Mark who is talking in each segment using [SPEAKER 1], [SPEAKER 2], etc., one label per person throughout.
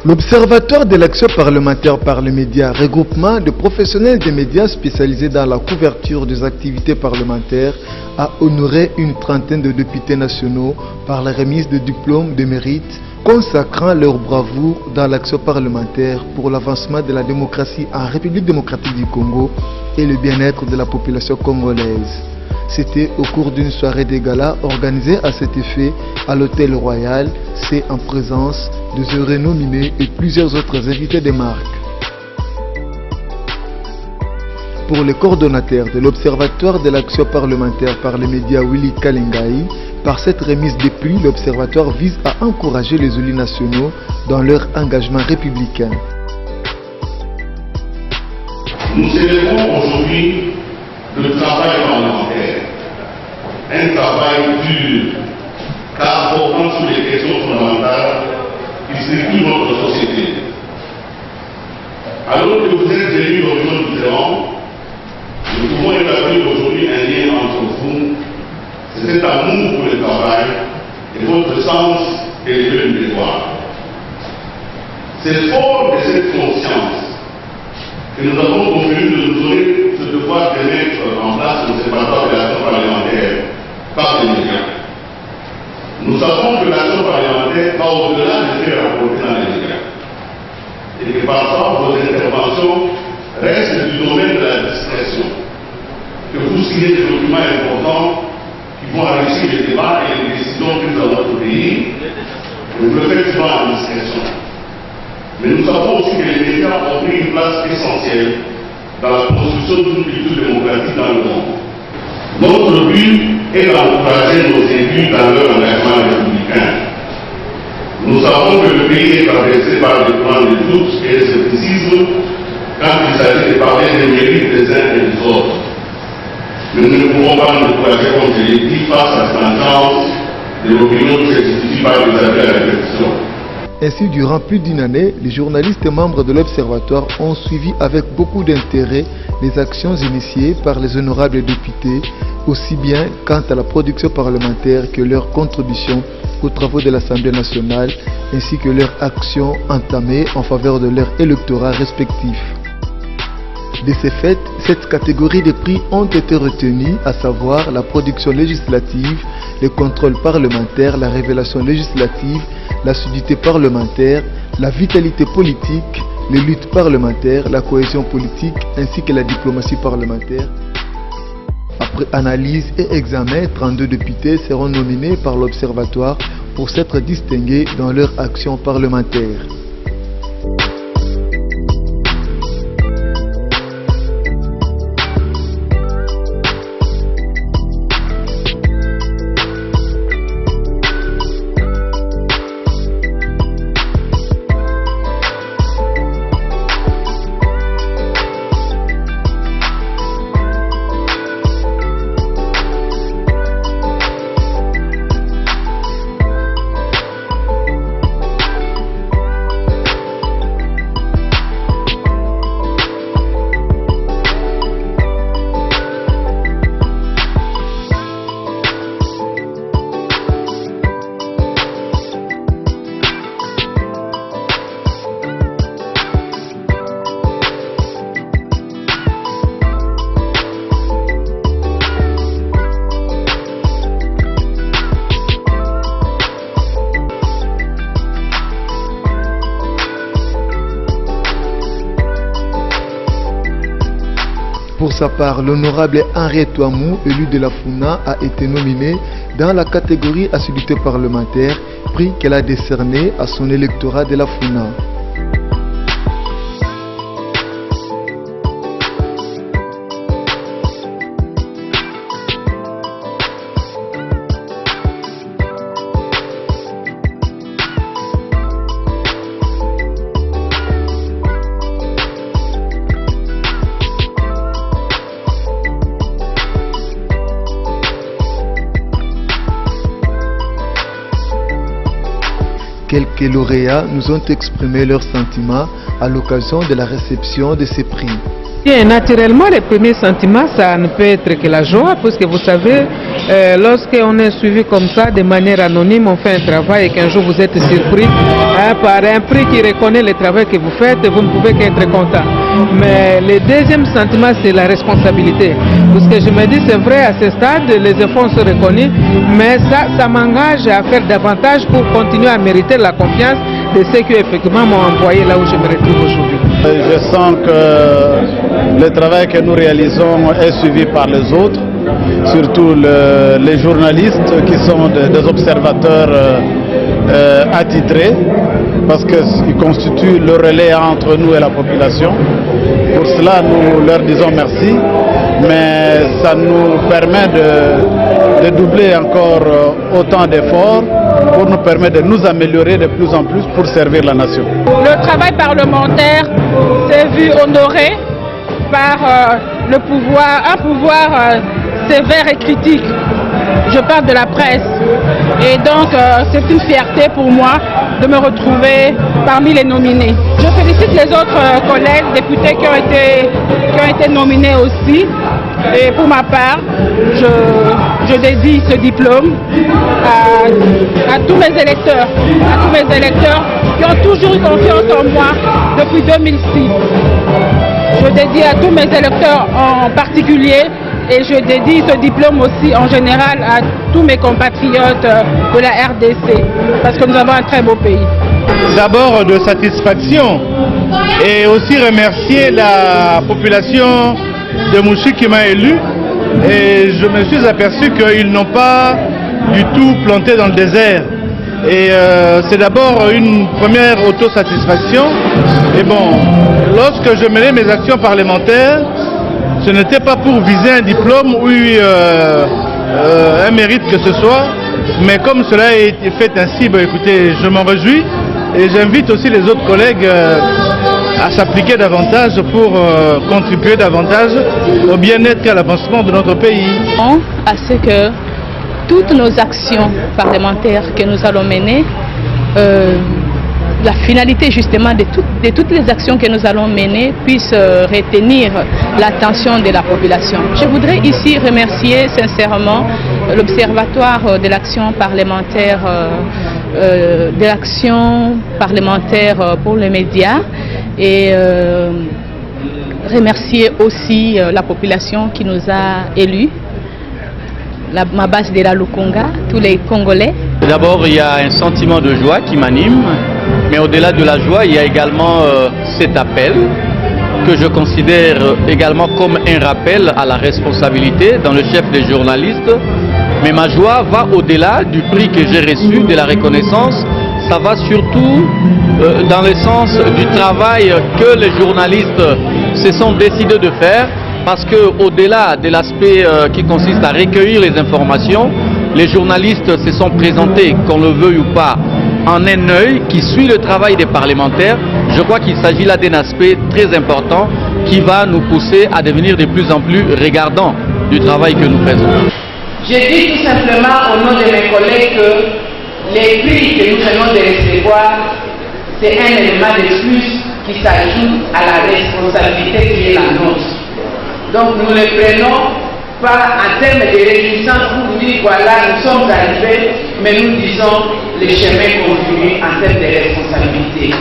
[SPEAKER 1] L'Observatoire de l'action parlementaire par les médias, regroupement de professionnels des médias spécialisés dans la couverture des activités parlementaires, a honoré une trentaine de députés nationaux par la remise de diplômes de mérite consacrant leur bravoure dans l'action parlementaire pour l'avancement de la démocratie en République démocratique du Congo et le bien-être de la population congolaise. C'était au cours d'une soirée de gala organisée à cet effet à l'Hôtel Royal, c'est en présence de ce renommés et plusieurs autres invités de marque. Pour le coordonnateur de l'Observatoire de l'action parlementaire par les médias Willy Kalengai, par cette remise de prix, l'Observatoire vise à encourager les élus nationaux dans leur engagement républicain.
[SPEAKER 2] Nous célébrons aujourd'hui le travail parlementaire, un travail dur, car portant sur les questions fondamentales qui structurent notre société. Alors que vous êtes élus d'horizons différents, nous pouvons établir aujourd'hui un lien entre vous, c'est cet amour pour le travail et votre sens élevé du devoir. C'est fort de cette conscience que nous avons convenu de nous donner ce devoir de mettre en place l'Observatoire de l'action parlementaire par les médias. Nous savons que l'action parlementaire va au-delà de ce qu'elle rapporte dans les médias. Et que parfois vos interventions restent du domaine de la discrétion. Que vous signez des documents importants qui vont enrichir les débats et les décisions prises dans notre pays. Vous le faites souvent à la discrétion. Mais nous savons aussi que les médias ont pris une place essentielle dans la construction d'une culture démocratique dans le monde. Notre but est d'encourager nos élus dans leur engagement républicain. Nous savons que le pays est traversé par des plans de doute et de scepticisme quand il s'agit de parler des mérites des uns et des autres. Mais nous ne pouvons pas nous encourager, comme je l'ai dit, face à cette tendance de l'opinion qui se justifie par des appels à la réflexion.
[SPEAKER 1] Ainsi, durant plus d'une année, les journalistes et membres de l'Observatoire ont suivi avec beaucoup d'intérêt les actions initiées par les honorables députés, aussi bien quant à la production parlementaire que leur contribution aux travaux de l'Assemblée nationale, ainsi que leurs actions entamées en faveur de leur électorat respectif. De ces faits, cette catégorie de prix ont été retenues, à savoir la production législative, le contrôle parlementaire, la révélation législative, l'assiduité parlementaire, la vitalité politique, les luttes parlementaires, la cohésion politique ainsi que la diplomatie parlementaire. Après analyse et examen, 32 députés seront nominés par l'Observatoire pour s'être distingués dans leur action parlementaire. Pour sa part, l'honorable Henri Touamou, élu de la Funa, a été nominé dans la catégorie assiduité parlementaire, prix qu'elle a décerné à son électorat de la Funa. Quelques lauréats nous ont exprimé leurs sentiments à l'occasion de la réception de ces prix.
[SPEAKER 3] Et naturellement, les premiers sentiments, ça ne peut être que la joie, puisque vous savez, lorsqu'on est suivi comme ça, de manière anonyme, on fait un travail et qu'un jour vous êtes surpris par un prix qui reconnaît le travail que vous faites, vous ne pouvez qu'être content. Mais le deuxième sentiment, c'est la responsabilité. Parce que je me dis, c'est vrai, à ce stade, les efforts sont reconnus, mais ça m'engage à faire davantage pour continuer à mériter la confiance de ceux qui effectivement m'ont envoyé là où je me retrouve aujourd'hui.
[SPEAKER 4] Je sens que le travail que nous réalisons est suivi par les autres, surtout les journalistes qui sont des observateurs attitrés, parce qu'ils constituent le relais entre nous et la population. Pour cela, nous leur disons merci, mais ça nous permet de doubler encore autant d'efforts pour nous permettre de nous améliorer de plus en plus pour servir la nation.
[SPEAKER 5] Le travail parlementaire s'est vu honoré par un pouvoir sévère et critique. Je parle de la presse. Et donc, c'est une fierté pour moi de me retrouver parmi les nominés. Je félicite les autres collègues députés qui ont été nominés aussi. Et pour ma part, je dédie ce diplôme à tous mes électeurs, qui ont toujours eu confiance en moi depuis 2006. Je dédie à tous mes électeurs en particulier et je dédie ce diplôme aussi en général à tous mes compatriotes de la RDC parce que nous avons un très beau pays.
[SPEAKER 6] D'abord de satisfaction et aussi remercier la population de Moussou qui m'a élu et je me suis aperçu qu'ils n'ont pas du tout planté dans le désert. Et c'est d'abord une première autosatisfaction. Et bon, lorsque je menais mes actions parlementaires, ce n'était pas pour viser un diplôme ou un mérite que ce soit, mais comme cela a été fait ainsi, ben, écoutez, je m'en réjouis et j'invite aussi les autres collègues à s'appliquer davantage pour contribuer davantage au bien-être et à l'avancement de notre pays.
[SPEAKER 5] À ce que toutes nos actions parlementaires que nous allons mener, la finalité justement de toutes les actions que nous allons mener puisse retenir l'attention de la population. Je voudrais ici remercier sincèrement l'Observatoire de l'action parlementaire, pour les médias et remercier aussi la population qui nous a élus. Ma base de la Lukonga, tous les Congolais.
[SPEAKER 7] D'abord, il y a un sentiment de joie qui m'anime, mais au-delà de la joie, il y a également cet appel que je considère également comme un rappel à la responsabilité dans le chef des journalistes. Mais ma joie va au-delà du prix que j'ai reçu, de la reconnaissance. Ça va surtout dans le sens du travail que les journalistes se sont décidés de faire. Parce qu'au-delà de l'aspect qui consiste à recueillir les informations, les journalistes se sont présentés, qu'on le veuille ou pas, en un œil qui suit le travail des parlementaires. Je crois qu'il s'agit là d'un aspect très important qui va nous pousser à devenir de plus en plus regardants du travail que nous faisons.
[SPEAKER 8] Je dis tout simplement au nom de mes collègues que les prix que nous venons de recevoir, c'est un élément de plus qui s'ajoute à la responsabilité qui est la nôtre. Donc nous ne prenons pas en termes de réjouissance pour dire voilà nous sommes arrivés, mais nous disons le chemin continue en termes de responsabilité.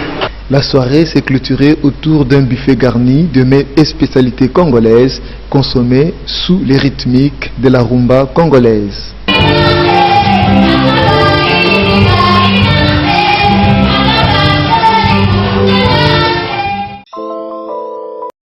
[SPEAKER 1] La soirée s'est clôturée autour d'un buffet garni de mets et spécialités congolaises consommés sous les rythmiques de la rumba congolaise.